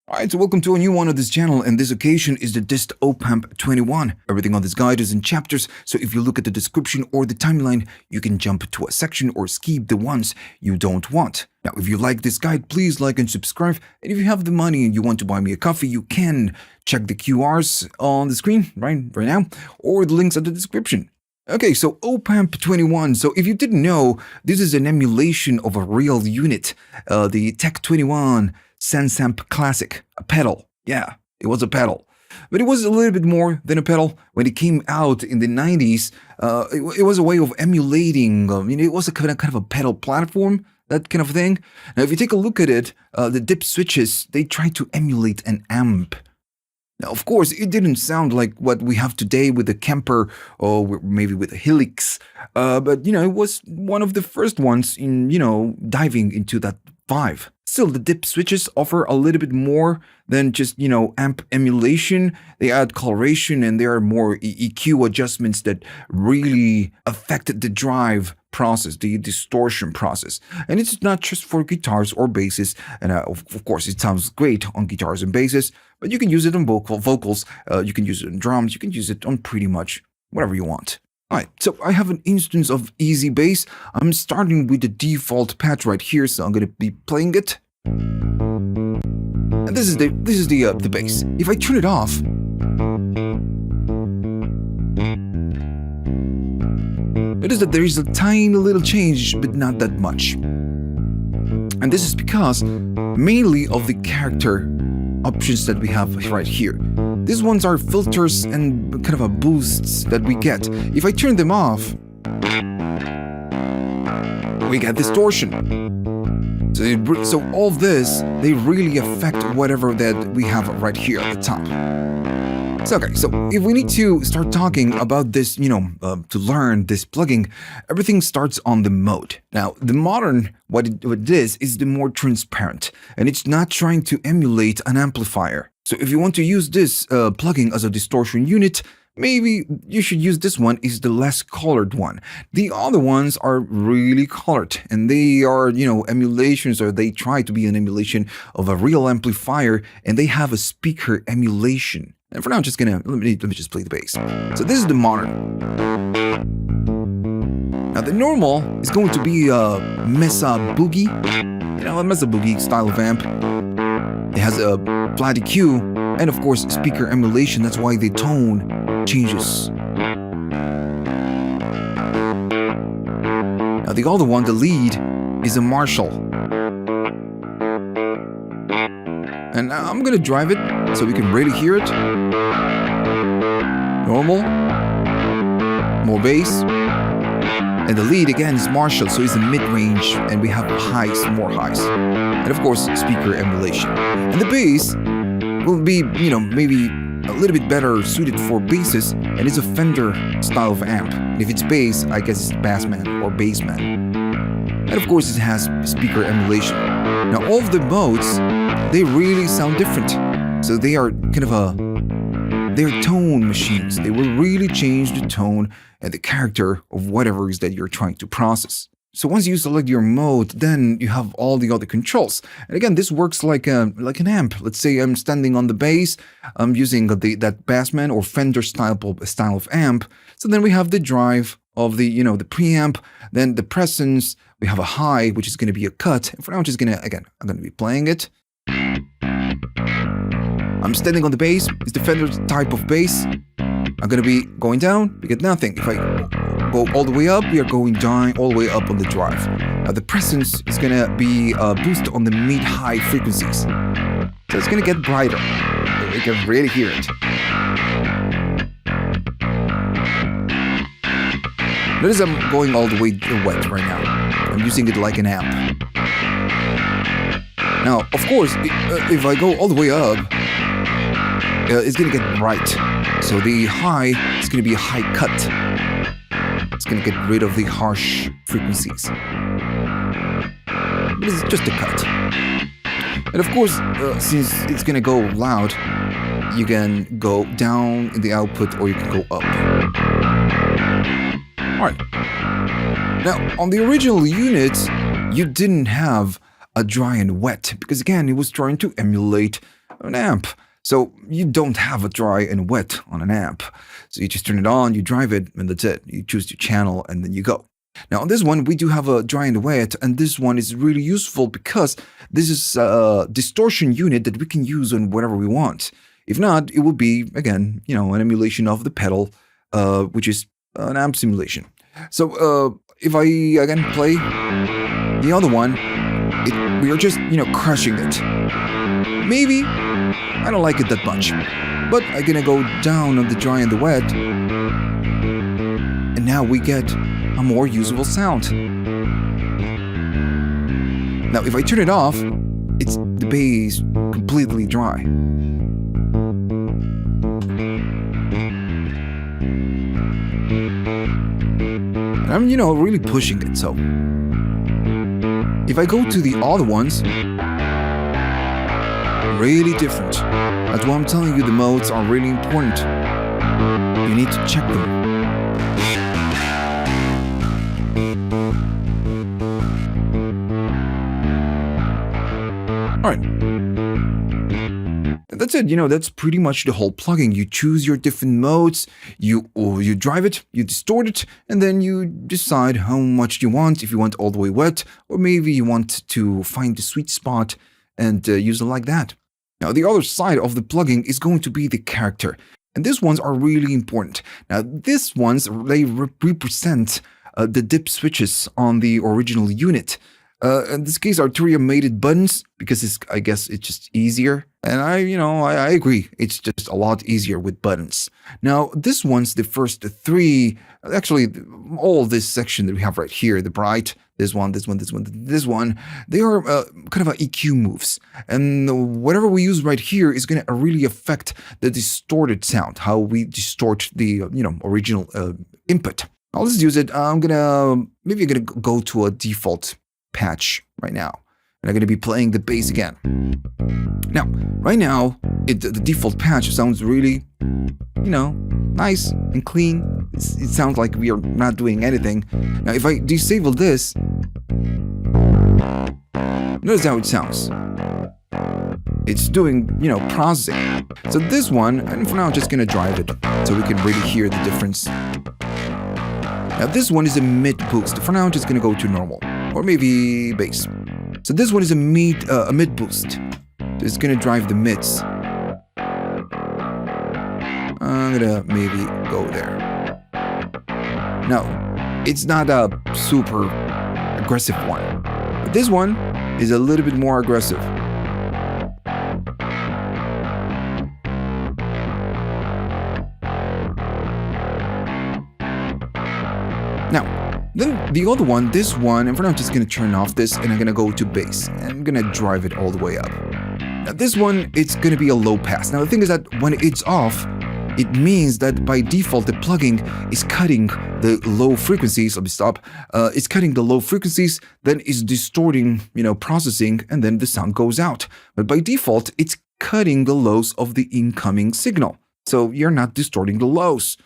Alright, so welcome to a new one of this channel, and this occasion is the dist OPAMP-21. Everything on this guide is in chapters, so if you look at the description or the timeline, you can jump to a section or skip the ones you don't want. Now, if you like this guide, please like and subscribe, and if you have the money and you want to buy me a coffee, you can check the QRs on the screen right now, or the links at the description. Okay, so OPAMP-21. So if you didn't know, this is an emulation of a real unit, the Tech-21 Sensamp Classic, a pedal. Yeah, it was a pedal. But it was a little bit more than a pedal. When it came out in the 90s, it was a way of emulating, it was a kind of a pedal platform, that kind of thing. Now, if you take a look at it, the dip switches, they try to emulate an amp. Now, of course, it didn't sound like what we have today with the Kemper or maybe with the Helix, but, it was one of the first ones in, diving into that vibe. Still, the dip switches offer a little bit more than just, amp emulation. They add coloration and there are more EQ adjustments that really affect the drive process, the distortion process. And it's not just for guitars or basses. And of course, it sounds great on guitars and basses, but you can use it on vocals, you can use it on drums, you can use it on pretty much whatever you want. Alright, so I have an instance of easy bass. I'm starting with the default patch right here, so I'm going to be playing it. And this is the bass. If I turn it off, notice that there is a tiny little change, but not that much. And this is because mainly of the character options that we have right here. These ones are filters and kind of a boosts that we get. If I turn them off, we get distortion. So all of this, they really affect whatever that we have right here at the top. So if we need to start talking about this, to learn this plugin, everything starts on the mode. Now, the modern, what it is the more transparent, and it's not trying to emulate an amplifier. So if you want to use this plugin as a distortion unit, maybe you should use this one, is the less colored one. The other ones are really colored, and they are, emulations, or they try to be an emulation of a real amplifier, and they have a speaker emulation. And for now, I'm just gonna, let me just play the bass. So this is the modern. Now the normal is going to be a Mesa Boogie, a Mesa Boogie style of amp. It has a flat EQ, and of course speaker emulation, that's why the tone changes. Now the other one, the lead, is a Marshall. And I'm gonna drive it so we can really hear it. Normal, more bass, and the lead again is Marshall, so it's a mid-range, and we have highs, more highs, and of course speaker emulation. And the bass will be, maybe a little bit better suited for basses, and it's a Fender style of amp. And if it's bass, I guess it's Bassman or Bassman. And of course it has speaker emulation. Now all of the modes, they really sound different. So they are kind of they're tone machines. They will really change the tone and the character of whatever is that you're trying to process. So once you select your mode, then you have all the other controls. And again, this works like an amp. Let's say I'm standing on the bass, I'm using that Bassman or Fender style of amp. So then we have the drive of the preamp, then the presence, we have a high, which is going to be a cut. And for now, I'm going to be playing it. I'm standing on the bass, it's the Fender type of bass. I'm going to be going down, we get nothing. If I go all the way up, we are going down all the way up on the drive. Now the presence is going to be a boost on the mid-high frequencies. So it's going to get brighter. You can really hear it. Notice I'm going all the way wet right now. I'm using it like an amp. Now, of course, if I go all the way up, it's going to get bright. So the high is going to be a high cut. It's going to get rid of the harsh frequencies. But it's just a cut. And of course, since it's going to go loud, you can go down in the output or you can go up. Alright. Now, on the original unit, you didn't have a dry and wet, because again, it was trying to emulate an amp. So you don't have a dry and wet on an amp. So you just turn it on, you drive it, and that's it. You choose your channel, and then you go. Now on this one, we do have a dry and wet, and this one is really useful because this is a distortion unit that we can use on whatever we want. If not, it would be, again, an emulation of the pedal, which is an amp simulation. So if I, again, play the other one, we are just, crushing it. Maybe I don't like it that much, but I'm gonna go down on the dry and the wet, and now we get a more usable sound. Now, if I turn it off, it's the bass completely dry. And I'm, really pushing it, so. If I go to the other ones, really different. That's why I'm telling you the modes are really important. You need to check them. Alright. That's it, that's pretty much the whole plugin. You choose your different modes, you drive it, you distort it, and then you decide how much you want, if you want all the way wet, or maybe you want to find the sweet spot and use it like that. Now, the other side of the plugin is going to be the character, and these ones are really important. Now, these ones, they represent the dip switches on the original unit. In this case, Arturia made it buttons because I guess it's just easier. And I agree. It's just a lot easier with buttons. Now, this one's the first three, actually, all this section that we have right here, the bright, this one, they are kind of EQ moves. And whatever we use right here is going to really affect the distorted sound, how we distort the, original input. Now, let's use it. Maybe I'm going to go to a default patch right now, and I'm going to be playing the bass again. Now, right now, the default patch sounds really, nice and clean. It sounds like we are not doing anything. Now, if I disable this, notice how it sounds. It's doing, processing. So this one, and for now, I'm just going to drive it so we can really hear the difference. Now, this one is a mid boost. For now, I'm just going to go to normal. Or maybe bass. So this one is a mid boost. It's gonna drive the mids. I'm gonna maybe go there. Now, it's not a super aggressive one. But this one is a little bit more aggressive. Now, then the other one, this one, and for now I'm just going to turn off this and I'm going to go to bass. And I'm going to drive it all the way up. Now this one, it's going to be a low pass. Now the thing is that when it's off, it means that by default the plugin is cutting the low frequencies. Let me stop. It's cutting the low frequencies, then it's distorting, processing, and then the sound goes out. But by default, it's cutting the lows of the incoming signal. So you're not distorting the lows.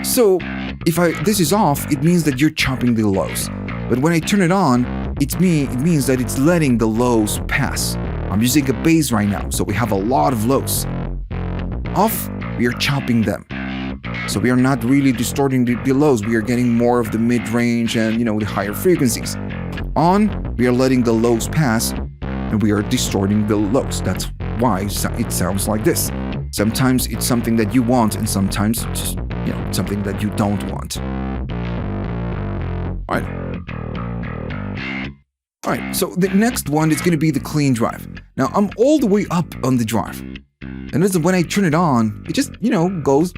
So if this is off, it means that you're chopping the lows. But when I turn it on, it means that it's letting the lows pass. I'm using a bass right now, so we have a lot of lows. Off, we are chopping them. So we are not really distorting the lows. We are getting more of the mid-range and, the higher frequencies. On, we are letting the lows pass, and we are distorting the lows. That's why it sounds like this. Sometimes it's something that you want, and sometimes it's just, something that you don't want. Alright, so the next one is going to be the clean drive. Now, I'm all the way up on the drive. And listen, when I turn it on, it just, goes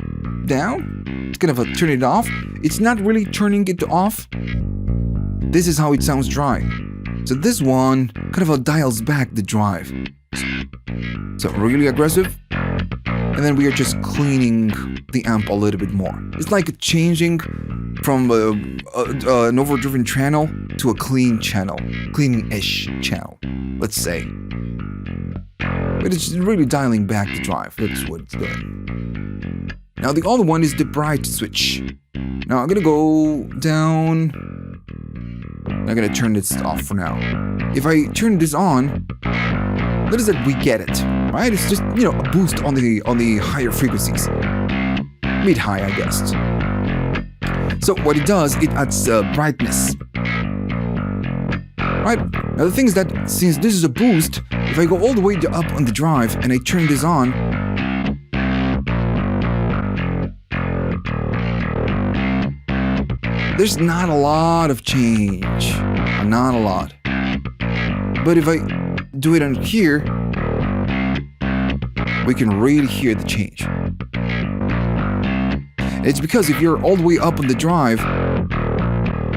down. It's kind of turn it off. It's not really turning it off. This is how it sounds dry. So this one kind of dials back the drive. So really aggressive. And then we are just cleaning the amp a little bit more. It's like changing from an overdriven channel to a clean channel. Clean-ish channel, let's say. But it's really dialing back the drive. That's what it's doing. Now the other one is the bright switch. Now I'm gonna go down. I'm gonna turn this off for now. If I turn this on, notice that we get it. right? It's just, a boost on the higher frequencies. Mid-high, I guess. So what it does, it adds brightness. Right? Now the thing is that since this is a boost, if I go all the way up on the drive and I turn this on, there's not a lot of change. Not a lot. But if I do it on here, we can really hear the change. It's because if you're all the way up on the drive,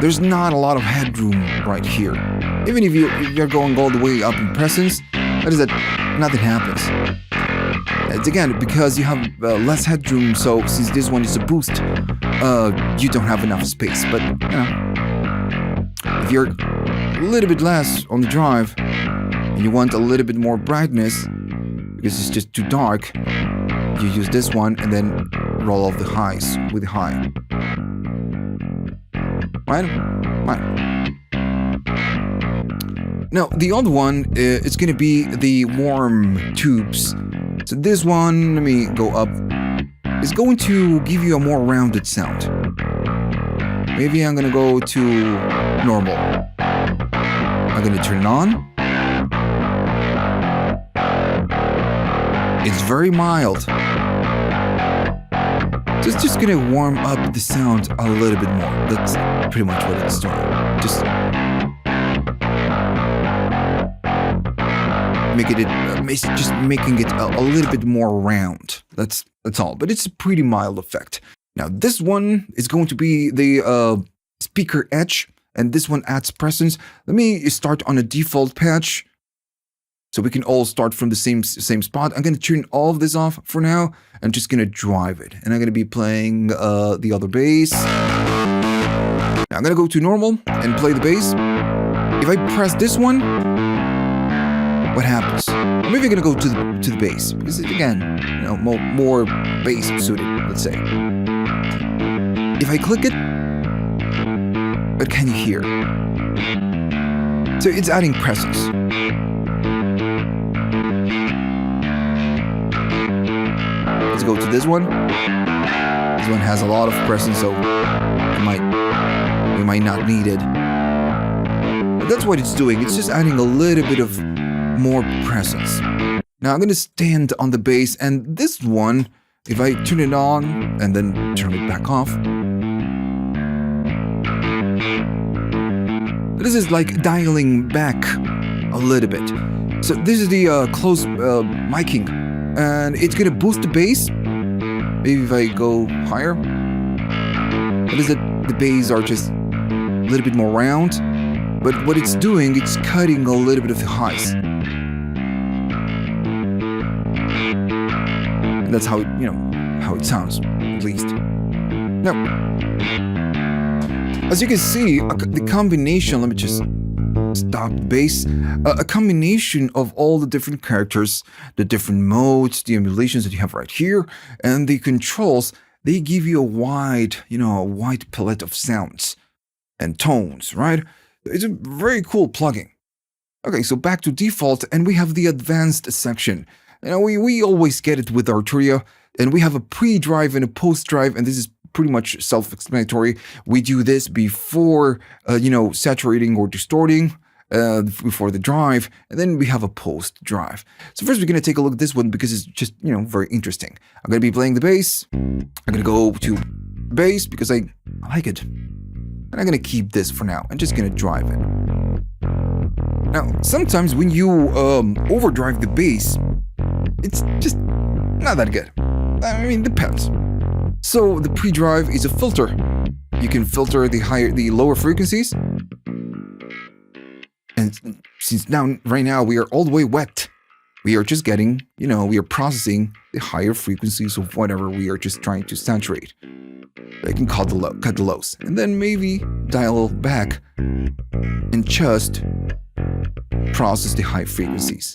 there's not a lot of headroom right here. Even if you're going all the way up in presence, what is that? Nothing happens. It's again because you have less headroom, so since this one is a boost, you don't have enough space. But, if you're a little bit less on the drive, and you want a little bit more brightness, because it's just too dark, you use this one and then roll off the highs with the high. Right? Now, the other one, it's going to be the warm tubes. So this one, let me go up, is going to give you a more rounded sound. Maybe I'm going to go to normal. I'm going to turn it on. It's very mild. So it's just gonna warm up the sound a little bit more. That's pretty much what it's doing. Just making it a little bit more round. That's all. But it's a pretty mild effect. Now this one is going to be the speaker edge, and this one adds presence. Let me start on a default patch, so we can all start from the same spot. I'm going to turn all of this off for now. I'm just going to drive it. And I'm going to be playing the other bass. Now I'm going to go to normal and play the bass. If I press this one, what happens? I'm maybe going to go to the bass. Because again, more bass suited, let's say. If I click it, what can you hear? So it's adding presence. Let's go to this one. This one has a lot of presence, so we might not need it. But that's what it's doing. It's just adding a little bit of more presence. Now I'm going to stand on the bass, and this one, if I turn it on and then turn it back off, this is like dialing back a little bit. So this is the close miking, and it's gonna boost the bass. Maybe if I go higher, what is it? The bass are just a little bit more round, but what it's doing, it's cutting a little bit of the highs. And that's how how it sounds, at least. Now, as you can see, the combination, let me just stop the bass, a combination of all the different characters, the different modes, the emulations that you have right here, and the controls, they give you a wide palette of sounds and tones, right? It's a very cool plugin. Okay, so back to default, and we have the advanced section. We always get it with Arturia, and we have a pre-drive and a post-drive, and this is pretty much self-explanatory. We do this before, saturating or distorting, before the drive, and then we have a post-drive. So first we're going to take a look at this one because it's just, very interesting. I'm going to be playing the bass. I'm going to go to bass because I like it. And I'm going to keep this for now. I'm just going to drive it. Now, sometimes when you overdrive the bass, it's just not that good. I mean, depends. So the pre-drive is a filter. You can filter the lower frequencies. And since right now we are all the way wet, we are just getting, we are processing the higher frequencies of whatever we are just trying to saturate. I can cut the lows, and then maybe dial back and just process the high frequencies,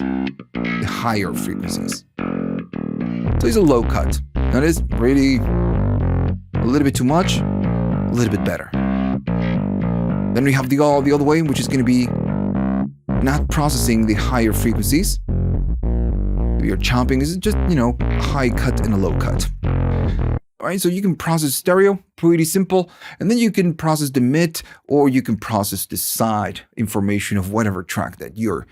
the higher frequencies. So it's a low cut. That is really a little bit too much, a little bit better. Then we have the other way, which is going to be not processing the higher frequencies. Your chopping is just, a high cut and a low cut. Alright, so you can process stereo, pretty simple, and then you can process the mid, or you can process the side information of whatever track that you're,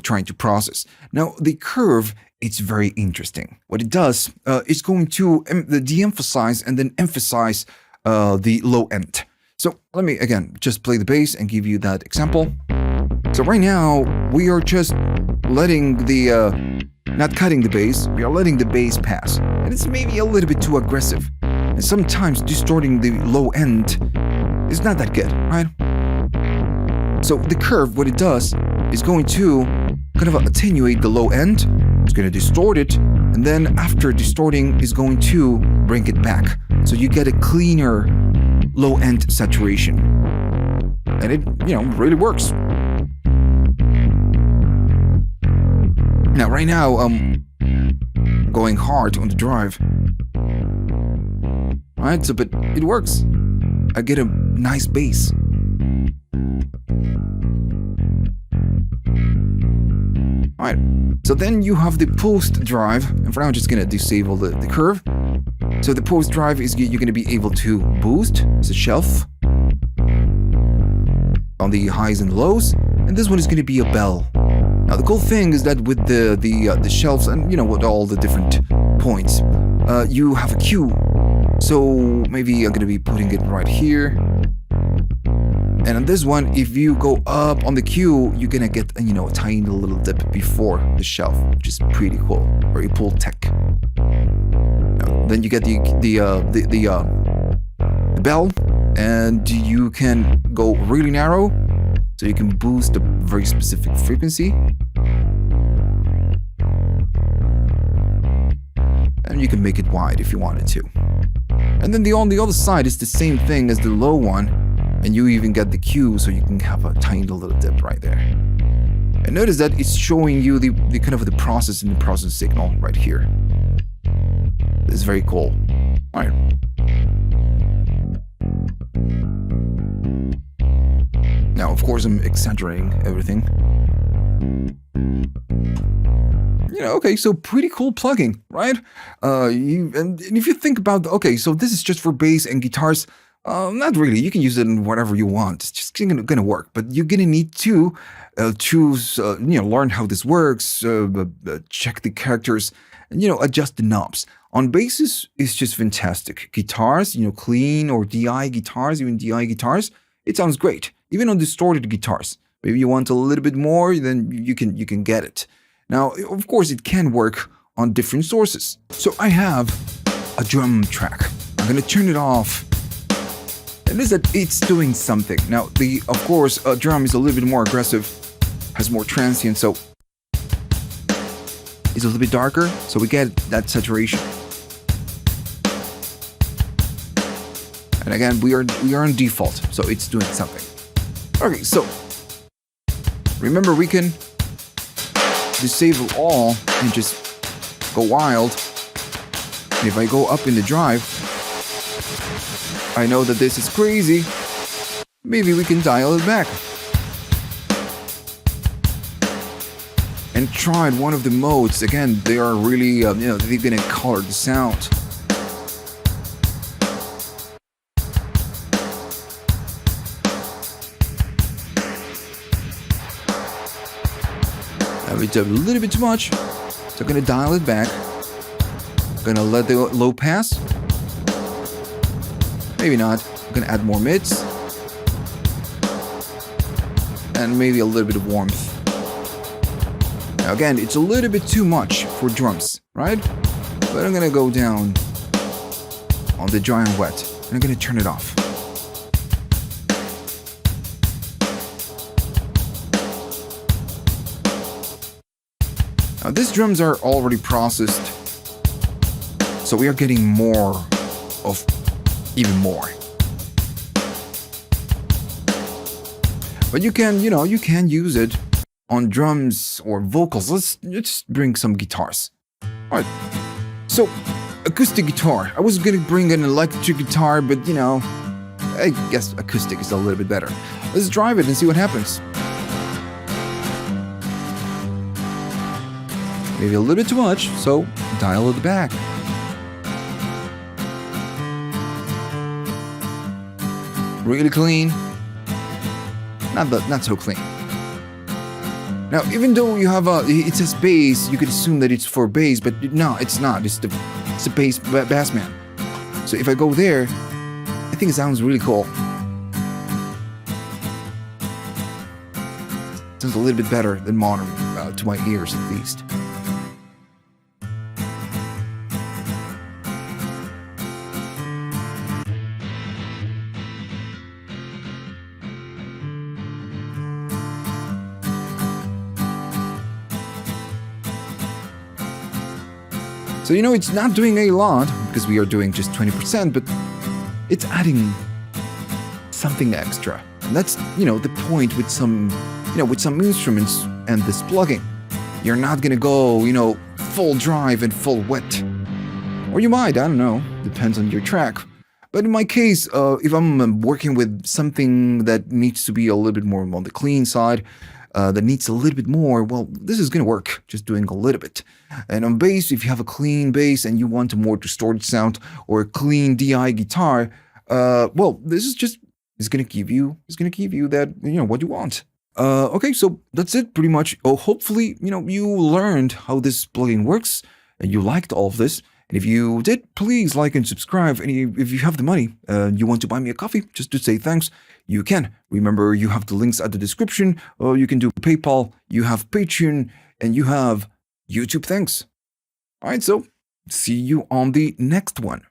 trying to process. Now, the curve, it's very interesting. What it does, it's going to de-emphasize and then emphasize the low end. So let me, again, just play the bass and give you that example. So right now, we are just letting the, not cutting the bass, we are letting the bass pass. And it's maybe a little bit too aggressive. And sometimes distorting the low end is not that good, right? So the curve, what it does, is going to kind of attenuate the low end. It's going to distort it. And then after distorting, is going to bring it back. So you get a cleaner low end saturation. And it, really works. Now, right now, going hard on the drive. Alright, so, but it works. I get a nice bass. Alright, so then you have the post drive, and for now I'm just gonna disable the curve. So the post drive is you're gonna be able to boost, it's a shelf, on the highs and lows, and this one is gonna be a bell. Now the cool thing is that with the shelves and with all the different points, you have a cue. So maybe I'm gonna be putting it right here. And on this one, if you go up on the cue, you're gonna get a tiny little dip before the shelf, which is pretty cool. Very cool tech. Now, then you get the bell, and you can go really narrow. So you can boost a very specific frequency. And you can make it wide if you wanted to. And then on the other side is the same thing as the low one. And you even get the cue, so you can have a tiny little dip right there. And notice that it's showing you the kind of the process and the process signal right here. This is very cool. All right. Now, of course, I'm exaggerating everything. Okay, so pretty cool plugin, right? And if you think about, okay, so this is just for bass and guitars. Not really. You can use it in whatever you want. It's just gonna work. But you're gonna need to choose, learn how this works, check the characters, and adjust the knobs. On basses, it's just fantastic. Guitars, clean or DI guitars, even DI guitars, it sounds great. Even on distorted guitars. Maybe you want a little bit more, then you can get it. Now, of course, it can work on different sources. So I have a drum track. I'm gonna turn it off. And this is that it's doing something. Now, of course, a drum is a little bit more aggressive, has more transient, so it's a little bit darker, so we get that saturation. And again, we are on default, so it's doing something. Okay, so remember, we can disable all and just go wild. And if I go up in the drive, I know that this is crazy. Maybe we can dial it back. And try one of the modes. Again, they are really, they're gonna color the sound. It's a little bit too much, so I'm gonna dial it back. I'm gonna let the low pass. Maybe not. I'm gonna add more mids. And maybe a little bit of warmth. Now again, it's a little bit too much for drums, right? But I'm gonna go down on the dry and wet, and I'm gonna turn it off. Now these drums are already processed, so we are getting more of even more. But you can use it on drums or vocals. Let's bring some guitars. All right. So, acoustic guitar. I was gonna bring an electric guitar, but I guess acoustic is a little bit better. Let's drive it and see what happens. maybe a little bit too much, so dial at the back. Really clean. Not so clean. Now, even though you have it says bass, you could assume that it's for bass, but no, it's not. It's the bass man. So if I go there, I think it sounds really cool. Sounds a little bit better than modern, to my ears at least. So, it's not doing a lot, because we are doing just 20%, but it's adding something extra. And that's, the point with some instruments and this plugin. You're not gonna go, full drive and full wet. Or you might, I don't know, depends on your track. But in my case, if I'm working with something that needs to be a little bit more on the clean side, that needs a little bit more, well, this is going to work, just doing a little bit. And on bass, if you have a clean bass and you want a more distorted sound or a clean DI guitar, well, this is going to give you that, what you want. Okay, so that's it pretty much. Oh, hopefully, you learned how this plugin works and you liked all of this. And if you did, please like and subscribe. And if you have the money and you want to buy me a coffee just to say thanks, you can. Remember, you have the links at the description, or you can do PayPal, you have Patreon, and you have YouTube. Thanks. All right, so see you on the next one.